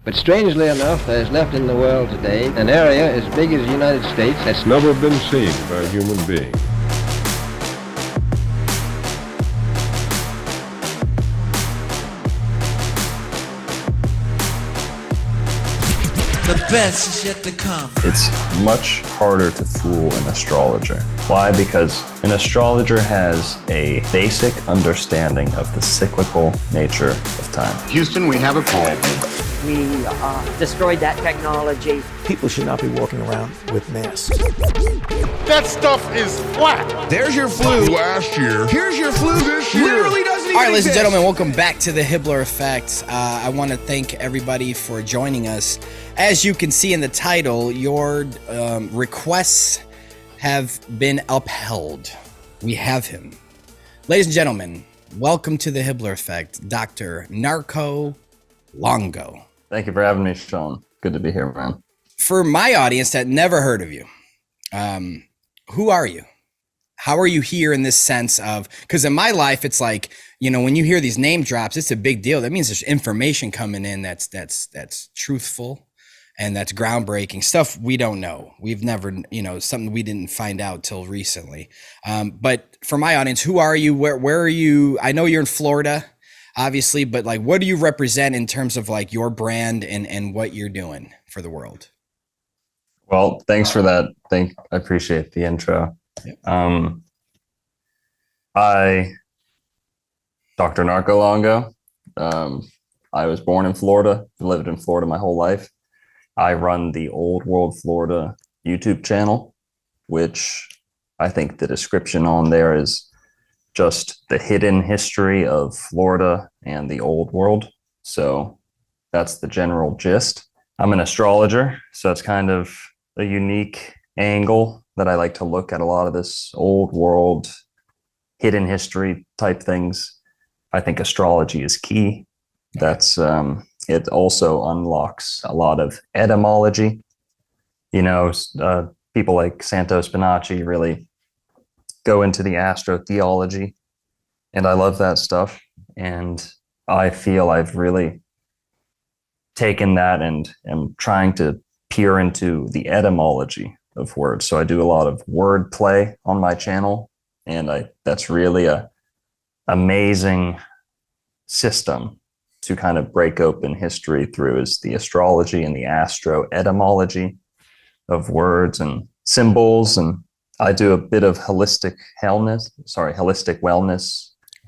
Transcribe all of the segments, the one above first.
But strangely enough, there is left in the world today an area as big as the United States that's never been seen by a human being. The best is yet to come. It's much harder to fool an astrologer. Why? Because an astrologer has a basic understanding of the cyclical nature of time. Houston, we have a call. We destroyed that technology. People should not be walking around with masks. That stuff is flat. There's your flu Last year. Here's your flu This year. Literally doesn't even All right, ladies and exist. gentlemen, welcome back to the Hibbeler Effect. I want to thank everybody for joining us. As you can see in the title, your requests have been upheld. We have him. Ladies and gentlemen, welcome to the Hibbeler Effect, Dr. Narco Longo. Thank you for having me, Sean. Good to be here, man. For my audience that never heard of you, who are you? How are you here in this sense of, because in my life, it's like, you know, when you hear these name drops, it's a big deal. That means there's information coming in that's truthful and that's groundbreaking stuff we don't know. We've never, something we didn't find out till recently. But for my audience, who are you? Where are you? I know you're in Florida, obviously, but like, what do you represent in terms of like your brand and what you're doing for the world? Well, thanks for that. I appreciate the intro. Yep. Dr. Narco Longo. I was born in Florida, lived in Florida my whole life. I run the Old World Florida YouTube channel, which I think the description on there is just the hidden history of Florida and the old world. So that's the general gist. I'm an astrologer, so it's kind of a unique angle that I like to look at a lot of this old world, hidden history type things. I think astrology is key. That's it also unlocks a lot of etymology. People like Santo Spinaci really go into the astrotheology, and I love that stuff. And I feel I've really taken that and am trying to peer into the etymology of words. So I do a lot of word play on my channel, and that's really a amazing system to kind of break open history through, is the astrology and the astro etymology of words and symbols. And I do a bit of holistic wellness,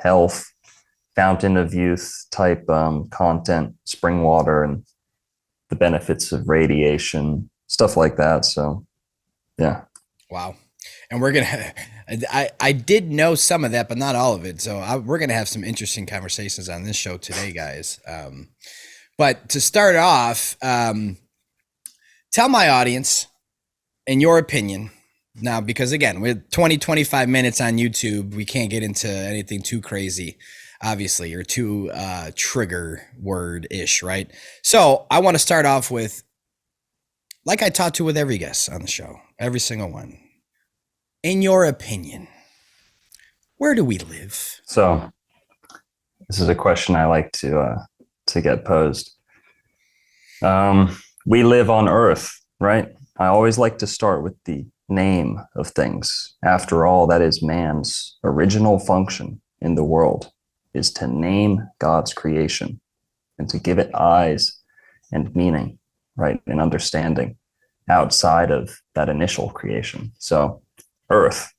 health, fountain of youth type content, spring water, and the benefits of radiation, stuff like that. So, yeah. Wow. And we're going to, I did know some of that, but not all of it. So we're going to have some interesting conversations on this show today, guys. But to start off, tell my audience, in your opinion, now, because again, with 25 minutes on YouTube, we can't get into anything too crazy, obviously, or too trigger word-ish, right? So I want to start off with, like I talk to with every guest on the show, every single one. In your opinion, where do we live? So this is a question I like to get posed. We live on Earth, right? I always like to start with the name of things. After all, that is man's original function in the world, is to name God's creation and to give it eyes and meaning, right? And understanding outside of that initial creation. So Earth,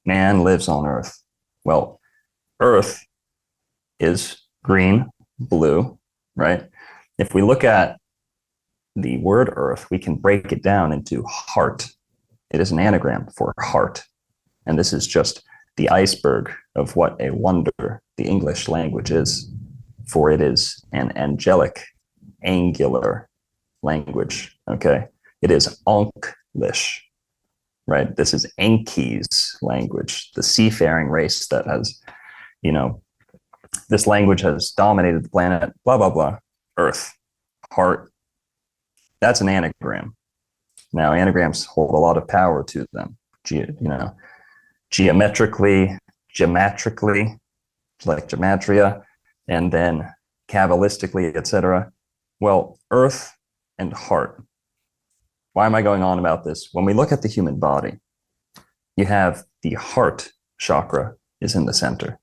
man lives on Earth. Well, Earth is green, blue, right? If we look at the word Earth, we can break it down into heart. It is an anagram for heart. And this is just the iceberg of what a wonder the English language is, for it is an angelic, angular language, okay? It is Onklish, right? This is Enki's language, the seafaring race that has, this language has dominated the planet, blah, blah, blah. Earth, heart, that's an anagram. Now, anagrams hold a lot of power to them, geometrically, like gematria, and then Kabbalistically, etc. Well, earth and heart. Why am I going on about this? When we look at the human body, you have the heart chakra is in the center.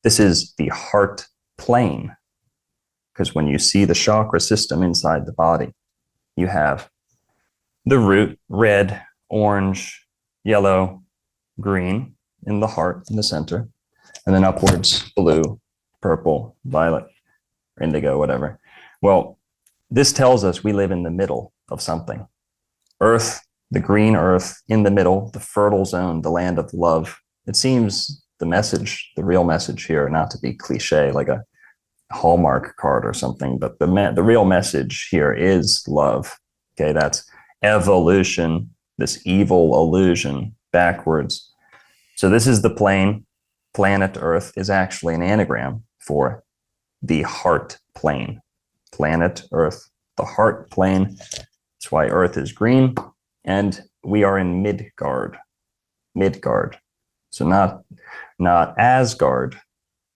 This is the heart plane, because when you see the chakra system inside the body, you have the root, red, orange, yellow, green in the heart in the center, and then upwards, blue, purple, violet, indigo, whatever. Well, this tells us we live in the middle of something. Earth, the green earth in the middle, the fertile zone, the land of love. It seems the message, the real message here, not to be cliche like a Hallmark card or something, but the real message here is love. Okay, that's evolution, this evil illusion backwards. So this is the plane. Planet Earth is actually an anagram for the heart plane. Planet Earth, the heart plane. That's why Earth is green, and we are in Midgard. Midgard. So not Asgard,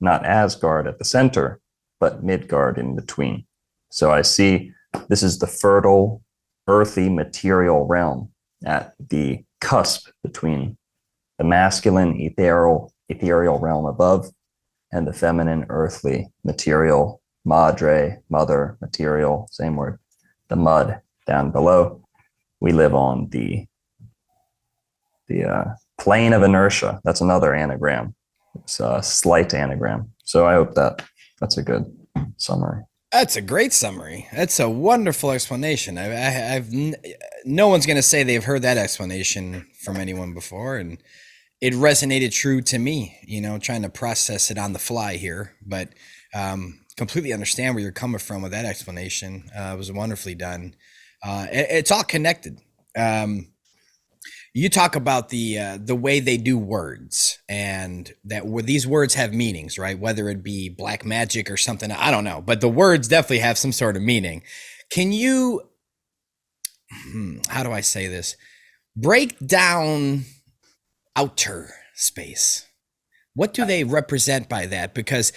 not Asgard at the center, but Midgard in between. So I see this is the fertile, earthy material realm at the cusp between the masculine ethereal realm above and the feminine earthly material, madre, mother, material, same word, the mud down below. We live on the plane of inertia. That's another anagram. It's a slight anagram. So I hope that's a good summary. That's a great summary. That's a wonderful explanation. No one's going to say they've heard that explanation from anyone before, and it resonated true to me, trying to process it on the fly here, but completely understand where you're coming from with that explanation. It was wonderfully done. It's all connected. You talk about the way they do words, and that these words have meanings, right? Whether it be black magic or something, I don't know, but the words definitely have some sort of meaning. Can you, how do I say this? Break down outer space. What do they represent by that? Because,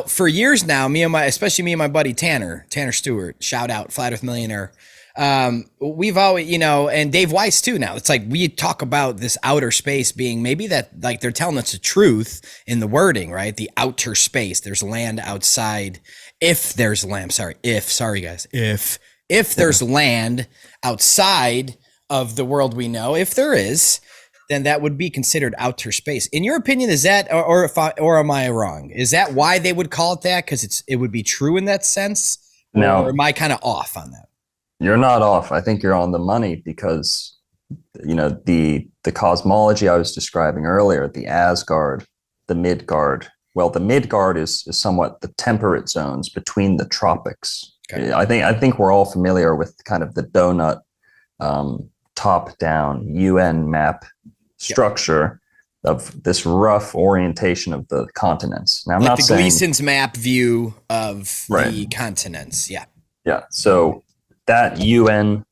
for years now, especially me and my buddy Tanner Stewart, shout out, Flat Earth Millionaire. We've always, and Dave Weiss too now. It's like we talk about this outer space being maybe that, like they're telling us the truth in the wording, right? The outer space. There's land outside. If there's land, if there's land outside of the world we know, if there is, then that would be considered outer space. In your opinion, is that, or am I wrong? Is that why they would call it that? Because it would be true in that sense? No. Or am I kind of off on that? You're not off. I think you're on the money because, the cosmology I was describing earlier, the Asgard, the Midgard. Well, the Midgard is somewhat the temperate zones between the tropics. Okay. I think we're all familiar with kind of the donut top-down UN map structure of this rough orientation of the continents. Now, I'm not saying Gleason's map view of the continents. Yeah. Yeah. So that UN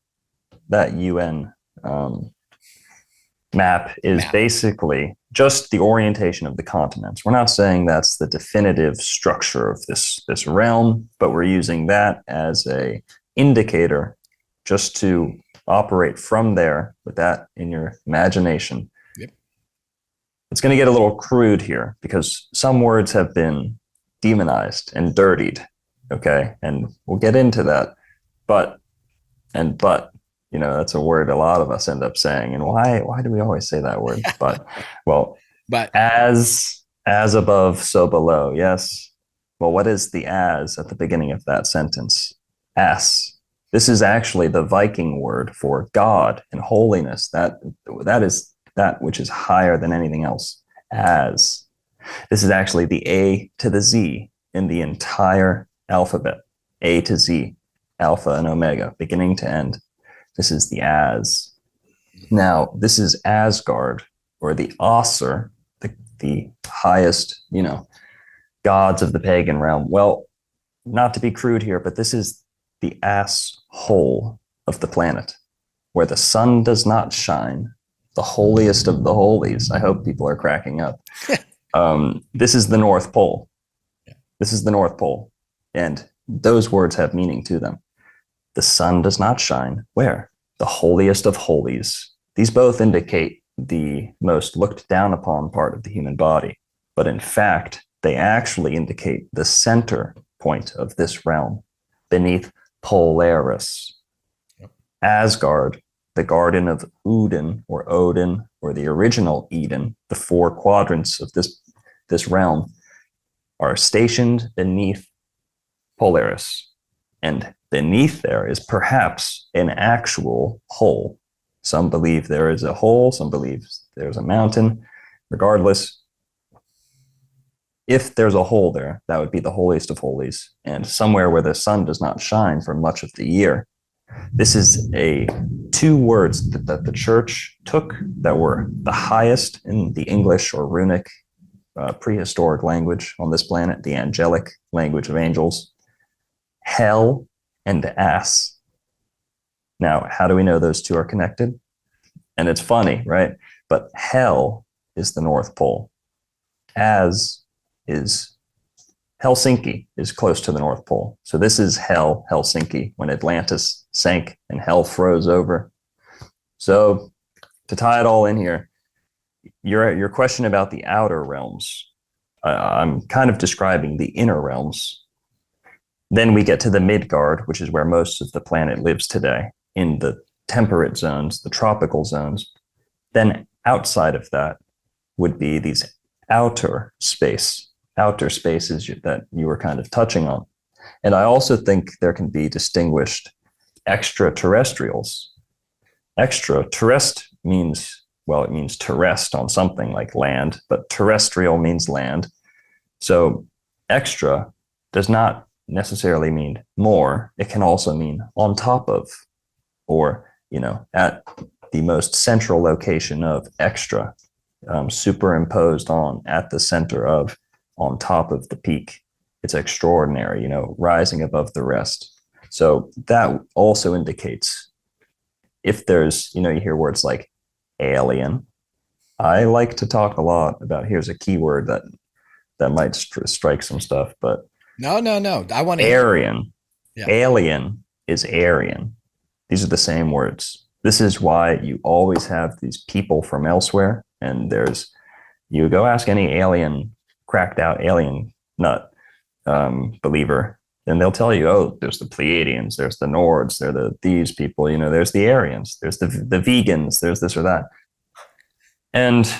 map is basically just the orientation of the continents. We're not saying that's the definitive structure of this realm, but we're using that as a indicator just to operate from there with that in your imagination. Yep. It's going to get a little crude here because some words have been demonized and dirtied. Okay. And we'll get into that. But, that's a word a lot of us end up saying. And why do we always say that word? But as above, so below. Yes. Well, what is the as at the beginning of that sentence? As. This is actually the Viking word for God and holiness. That is that which is higher than anything else. As. This is actually the A to the Z in the entire alphabet. A to Z, alpha and omega, beginning to end. This is the as. Now, this is Asgard, or the Asur, the highest, gods of the pagan realm. Well, not to be crude here, but this is the asshole of the planet, where the sun does not shine, the holiest of the holies. I hope people are cracking up. This is the North Pole. This is the North Pole. And those words have meaning to them. The sun does not shine where? The holiest of holies. These both indicate the most looked down upon part of the human body, but in fact, they actually indicate the center point of this realm, beneath Polaris. Asgard, the garden of Odin, or the original Eden, the four quadrants of this realm, are stationed beneath Polaris. And beneath there is perhaps an actual hole. Some believe there is a hole, some believe there's a mountain. Regardless, if there's a hole there, that would be the holiest of holies, and somewhere where the sun does not shine for much of the year. This is two words that the church took that were the highest in the English or runic prehistoric language on this planet, the angelic language of angels, hell and ass. Now, how do we know those two are connected? And it's funny, right? But hell is the North Pole. As is Helsinki is close to the North Pole. So this is hell, Helsinki, when Atlantis sank and hell froze over. So to tie it all in here, your question about the outer realms, I'm kind of describing the inner realms. Then we get to the Midgard, which is where most of the planet lives today, in the temperate zones, the tropical zones. Then outside of that would be these outer spaces that you were kind of touching on. And I also think there can be distinguished extraterrestrials. Extraterrest means, well, it means to rest on something like land, but terrestrial means land. So extra does not necessarily mean more. It can also mean on top of, or, at the most central location of extra, superimposed on, at the center of, on top of the peak. It's extraordinary, rising above the rest. So that also indicates if there's, you hear words like alien. I like to talk a lot about, here's a keyword that might strike some stuff, but no. I want to Aryan. Yeah. Alien is Aryan. These are the same words. This is why you always have these people from elsewhere. And you go ask any alien, cracked out alien nut believer, and they'll tell you, oh, there's the Pleiadians, there's the Nords, these people, there's the Aryans, there's the vegans, there's this or that. And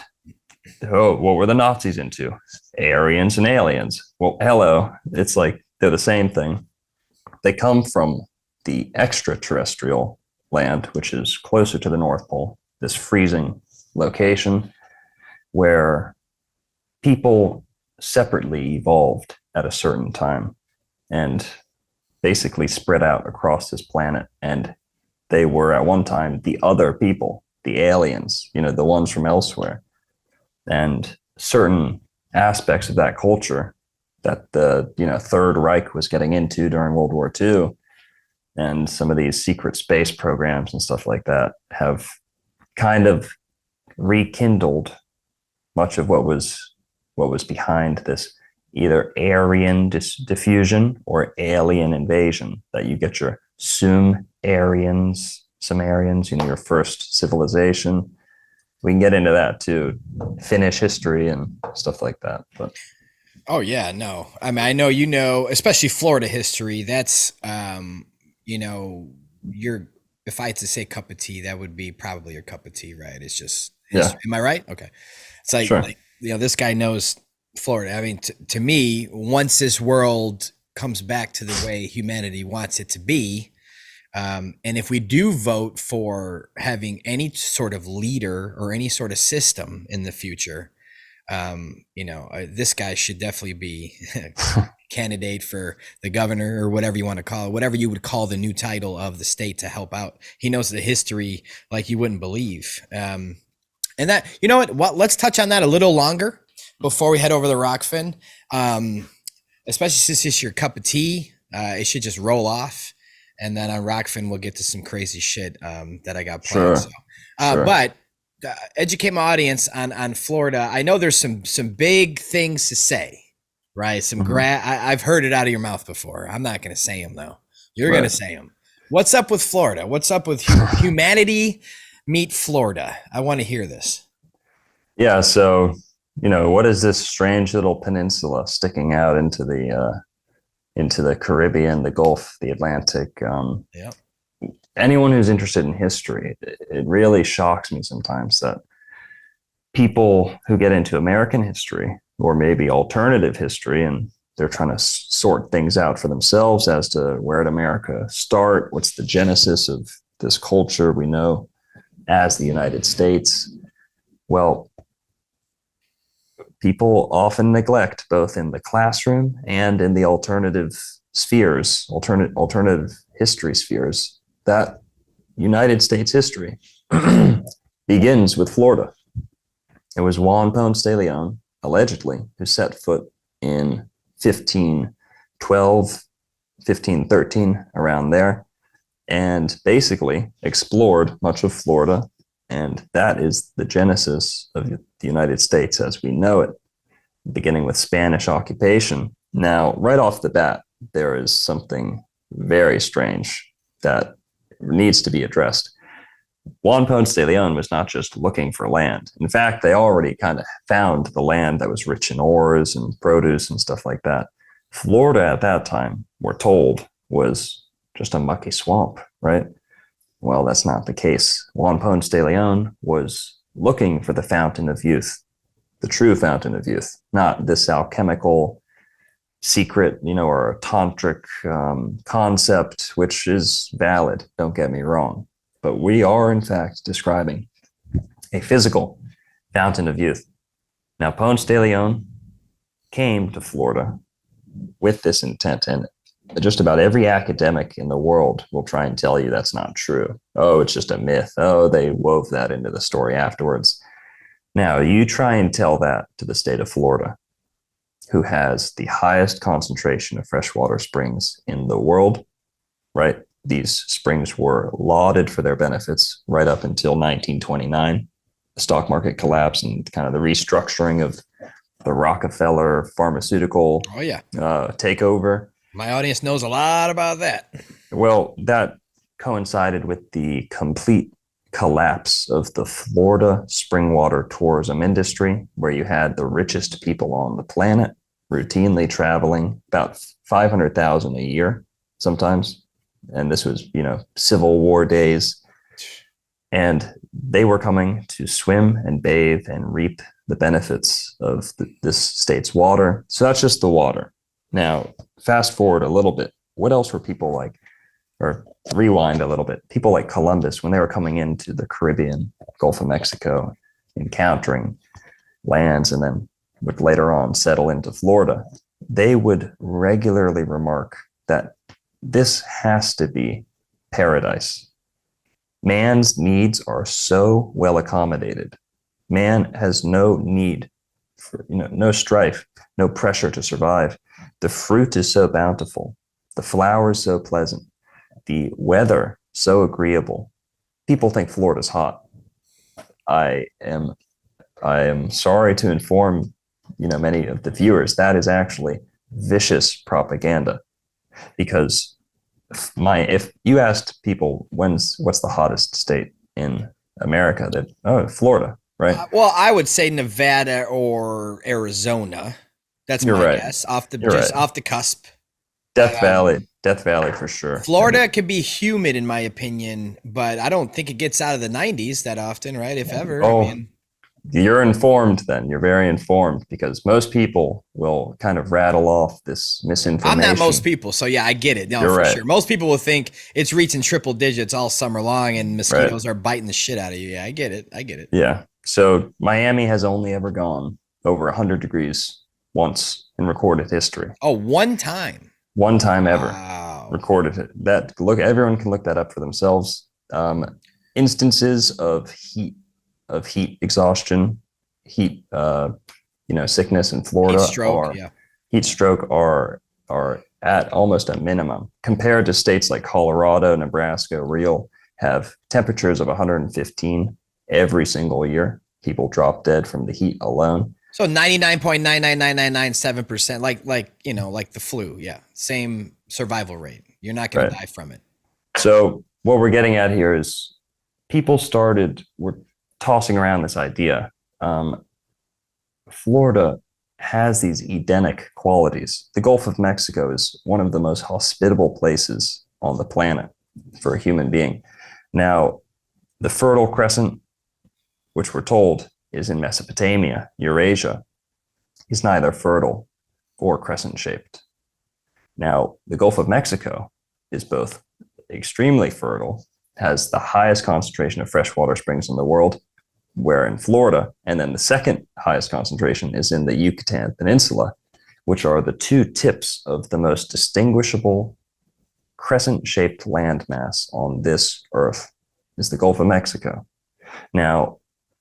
what were the Nazis into? Aryans and aliens. Well, hello, it's like they're the same thing. They come from the extraterrestrial land, which is closer to the North Pole, this freezing location where people separately evolved at a certain time and basically spread out across this planet. And they were at one time the other people, the aliens, the ones from elsewhere. And certain aspects of that culture that the Third Reich was getting into during World War II, and some of these secret space programs and stuff like that have kind of rekindled much of what was behind this either Aryan diffusion or alien invasion, that you get your Sumerians, your first civilization. We can get into that too, Finnish history and stuff like that. But oh yeah, no. I mean, I know, especially Florida history. That's if I had to say cup of tea, that would be probably your cup of tea, right? It's just history. Yeah. Am I right? Okay. It's like, sure. This guy knows Florida. I mean, to me, once this world comes back to the way humanity wants it to be, and if we do vote for having any sort of leader or any sort of system in the future, this guy should definitely be candidate for the governor or whatever you want to call it, whatever you would call the new title of the state to help out. He knows the history like you wouldn't believe. And that, let's touch on that a little longer before we head over the Rockfin. Especially since it's your cup of tea, it should just roll off. And then on Rockfin, we'll get to some crazy shit that I got planned. Sure. So, but educate my audience on Florida. I know there's some big things to say, Right. Some Mhm. I've heard it out of your mouth before. I'm not going to say them though. You're Right. going to say them. What's up with Florida? What's up with humanity meet Florida? I want to hear this. Yeah. So, what is this strange little peninsula sticking out into the Caribbean, the Gulf, the Atlantic? Yep. Anyone who's interested in history, it really shocks me sometimes that people who get into American history or maybe alternative history, and they're trying to sort things out for themselves as to where did America start, what's the genesis of this culture we know as the United States. Well, people often neglect, both in the classroom and in the alternative spheres, alternative history spheres, that United States history begins with Florida. It was Juan Ponce de Leon, allegedly, who set foot in 1512, 1513, around there, and basically explored much of Florida. And that is the genesis of the United States as we know it, beginning with Spanish occupation. Now, right off the bat, there is something very strange that needs to be addressed. Juan Ponce de Leon was not just looking for land. In fact, they already kind of found the land that was rich in ores and produce and stuff like that. Florida at that time, we're told, was just a mucky swamp, right? Well, that's not the case. Juan Ponce de Leon was looking for the fountain of youth, the true fountain of youth, not this alchemical secret, or a tantric concept, which is valid, don't get me wrong. But we are, in fact, describing a physical fountain of youth. Now, Ponce de Leon came to Florida with this intent, and just about every academic in the world will try and tell you that's not true. Oh, it's just a myth. Oh, they wove that into the story afterwards. Now, you try and tell that to the state of Florida, who has the highest concentration of freshwater springs in the world, right? These springs were lauded for their benefits right up until 1929. The stock market collapse and kind of the restructuring of the Rockefeller pharmaceutical takeover. My audience knows a lot about that. Well, that coincided with the complete collapse of the Florida spring water tourism industry, where you had the richest people on the planet routinely traveling, about 500,000 a year sometimes. And this was, Civil War days. And they were coming to swim and bathe and reap the benefits of this state's water. So that's just the water. Now, fast forward a little bit. What else were people like, or rewind a little bit, people like Columbus, when they were coming into the Caribbean, Gulf of Mexico, encountering lands, and then would later on settle into Florida, they would regularly remark that this has to be paradise. Man's needs are so well accommodated. Man has no need for, no strife, no pressure to survive. The fruit is so bountiful. The flowers so pleasant. The weather so agreeable. People think Florida's hot. I am sorry to inform, many of the viewers, that is actually vicious propaganda. Because if you asked people what's the hottest state in America, Florida, right? Well, I would say Nevada or Arizona. That's my guess. Off the cusp. Death Valley for sure. Florida could be humid in my opinion, but I don't think it gets out of the 90s that often, right? If ever. Oh, you're informed then. You're very informed, because most people will kind of rattle off this misinformation. I'm not most people, so yeah, I get it. No, you're for right. sure. Most people will think it's reaching triple digits all summer long and mosquitoes are biting the shit out of you. Yeah, I get it. Yeah. So Miami has only ever gone over 100 degrees once in recorded history. Oh, one time. One time ever. Wow. Recorded it. Everyone can look that up for themselves. Instances of heat exhaustion, heat sickness in Florida, heat stroke are at almost a minimum, compared to states like Colorado, Nebraska, Real have temperatures of 115 every single year. People drop dead from the heat alone. So 99.99997%, like the flu. Yeah. Same survival rate. You're not going to die from it. So what we're getting at here is we're tossing around this idea. Florida has these Edenic qualities. The Gulf of Mexico is one of the most hospitable places on the planet for a human being. Now, the Fertile Crescent, which we're told is in Mesopotamia, Eurasia, is neither fertile or crescent shaped. Now, the Gulf of Mexico is both extremely fertile, has the highest concentration of freshwater springs in the world, where in Florida, and then the second highest concentration is in the Yucatan Peninsula, which are the two tips of the most distinguishable crescent-shaped landmass on this earth, is the Gulf of Mexico. Now,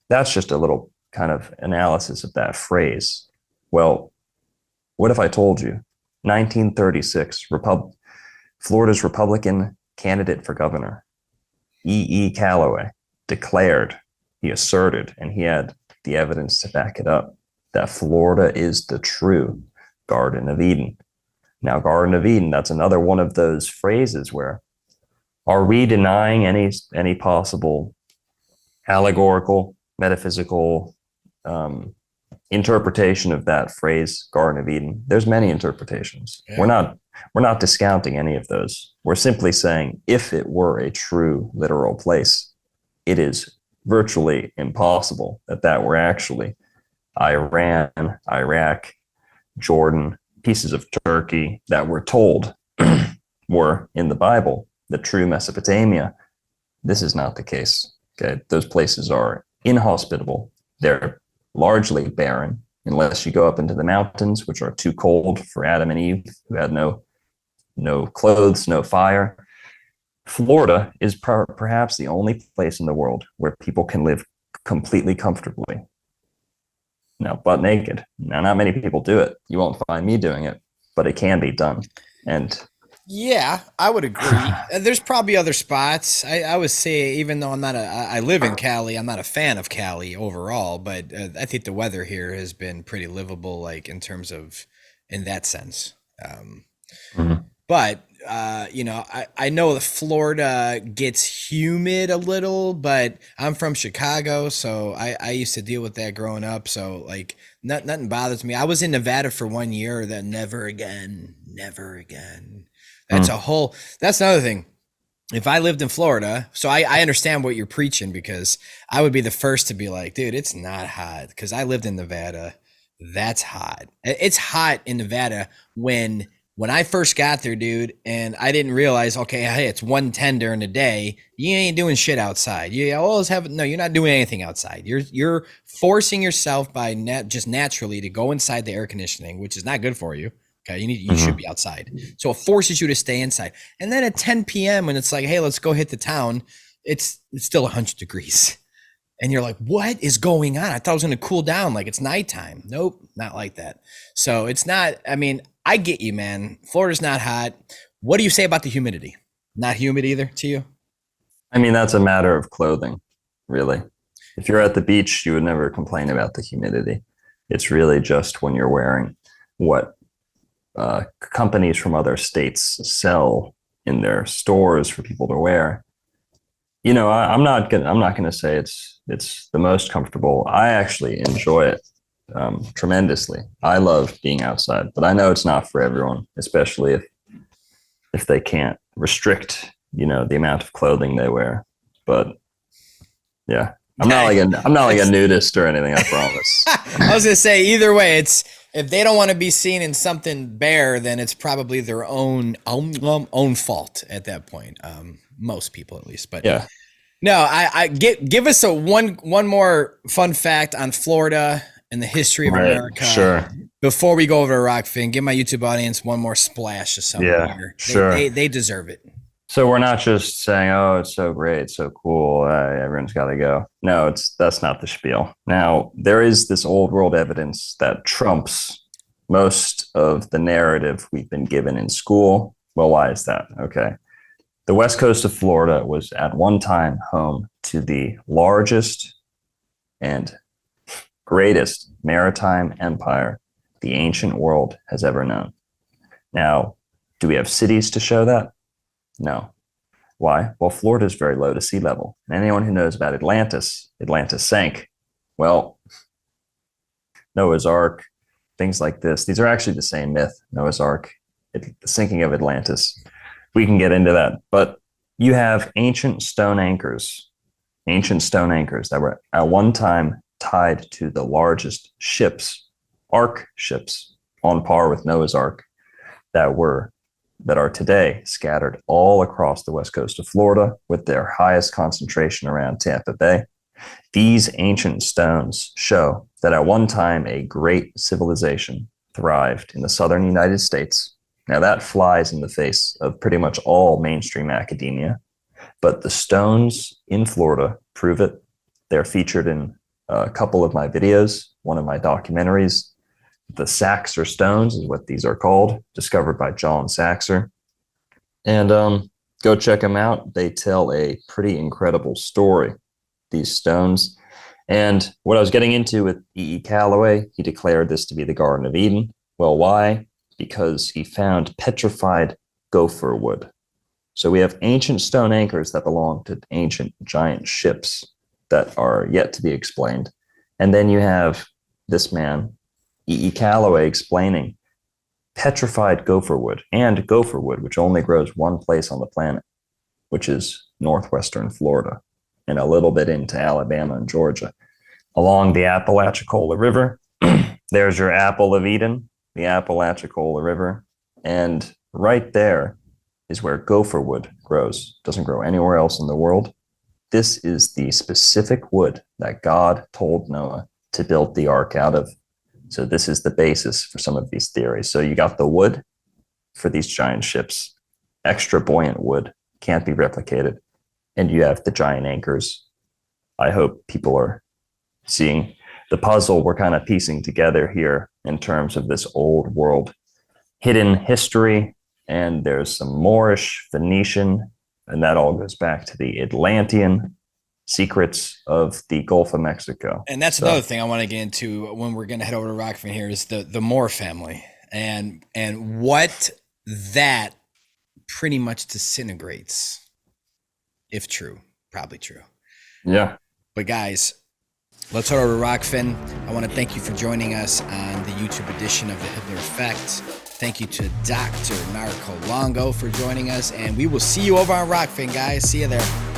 that's just a little kind of analysis of that phrase. Well, what if I told you 1936, Florida's Republican candidate for governor, E. Calloway, declared, he asserted, and he had the evidence to back it up, that Florida is the true Garden of Eden. Now, Garden of Eden, that's another one of those phrases where, are we denying any possible allegorical, metaphysical interpretation of that phrase, Garden of Eden? There's many interpretations. Yeah. We're not discounting any of those. We're simply saying, if it were a true literal place, it is virtually impossible that were actually Iran, Iraq, Jordan, pieces of Turkey that we're told were in the Bible, the true Mesopotamia. This is not the case. Okay, those places are inhospitable. They're largely barren, unless you go up into the mountains, which are too cold for Adam and Eve, who had no clothes, no fire. Florida is perhaps the only place in the world where people can live completely comfortably. Now, butt naked. Now, not many people do it. You won't find me doing it, but it can be done. And yeah, I would agree. There's probably other spots. I would say, even though I live in Cali, I'm not a fan of Cali overall, but I think the weather here has been pretty livable, like in that sense. But I know that Florida gets humid a little, but I'm from Chicago, so I used to deal with that growing up. So like nothing bothers me. I was in Nevada for 1 year, then never again. That's another thing. If I lived in Florida, so I understand what you're preaching, because I would be the first to be like, dude, it's not hot, because I lived in Nevada. That's hot. It's hot in Nevada when I first got there, dude, and I didn't realize, okay, hey, it's 110 during the day. You ain't doing shit outside. You're not doing anything outside. You're forcing yourself just naturally to go inside the air conditioning, which is not good for you. Okay, you should be outside. So it forces you to stay inside. And then at 10 p.m. when it's like, hey, let's go hit the town, it's still 100 degrees. And you're like, what is going on? I thought it was going to cool down, like it's nighttime. Nope, not like that. So it's not, I get you, man. Florida's not hot. What do you say about the humidity? Not humid either to you? That's a matter of clothing, really. If you're at the beach, you would never complain about the humidity. It's really just when you're wearing what companies from other states sell in their stores for people to wear. I'm not gonna say it's the most comfortable. I actually enjoy it tremendously. I love being outside, but I know it's not for everyone, especially if they can't restrict, the amount of clothing they wear. But yeah, I'm not like a nudist or anything, I promise. I was gonna say, either way, it's, if they don't want to be seen in something bare, then it's probably their own fault at that point. Most people, at least. But yeah, no, I give us one more fun fact on Florida and the history of America. Sure. Before we go over to Rockfin, give my YouTube audience one more splash of something. Yeah, here. sure. They deserve it. So we're not just saying, oh, it's so great, so cool, everyone's got to go. No, that's not the spiel. Now, there is this old world evidence that trumps most of the narrative we've been given in school. Well, why is that? Okay. The west coast of Florida was at one time home to the largest and greatest maritime empire the ancient world has ever known. Now, do we have cities to show that? No. Why? Well, Florida is very low to sea level. And anyone who knows about Atlantis sank. Well, Noah's Ark, things like this. These are actually the same myth, Noah's Ark, the sinking of Atlantis. We can get into that. But you have ancient stone anchors that were at one time tied to the largest ships, ark ships, on par with Noah's Ark, that are today scattered all across the west coast of Florida, with their highest concentration around Tampa Bay. These ancient stones show that at one time a great civilization thrived in the southern United States. Now that flies in the face of pretty much all mainstream academia, but the stones in Florida prove it. They're featured in a couple of my videos, one of my documentaries. The Saxer stones is what these are called, discovered by John Saxer. And go check them out. They tell a pretty incredible story, these stones. And what I was getting into with E.E. Calloway, he declared this to be the Garden of Eden. Well, why? Because he found petrified gopher wood. So we have ancient stone anchors that belong to ancient giant ships that are yet to be explained. And then you have this man, E.E. Calloway, explaining petrified gopher wood, which only grows one place on the planet, which is northwestern Florida, and a little bit into Alabama and Georgia. Along the Apalachicola River, there's your Apple of Eden, the Apalachicola River, and right there is where gopher wood grows. It doesn't grow anywhere else in the world. This is the specific wood that God told Noah to build the ark out of. So this is the basis for some of these theories. So you got the wood for these giant ships, extra buoyant wood, can't be replicated. And you have the giant anchors. I hope people are seeing the puzzle we're kind of piecing together here in terms of this old world hidden history. And there's some Moorish, Phoenician, and that all goes back to the Atlantean secrets of the Gulf of Mexico. And that's another thing I want to get into when we're going to head over to Rockfin here is the Moore family and what that pretty much disintegrates, if true, probably true. Yeah. But guys, let's head over to Rockfin. I want to thank you for joining us on the YouTube edition of the Hibbeler Effect. Thank you to Dr. Narco Longo for joining us, and we will see you over on Rockfin, guys. See you there.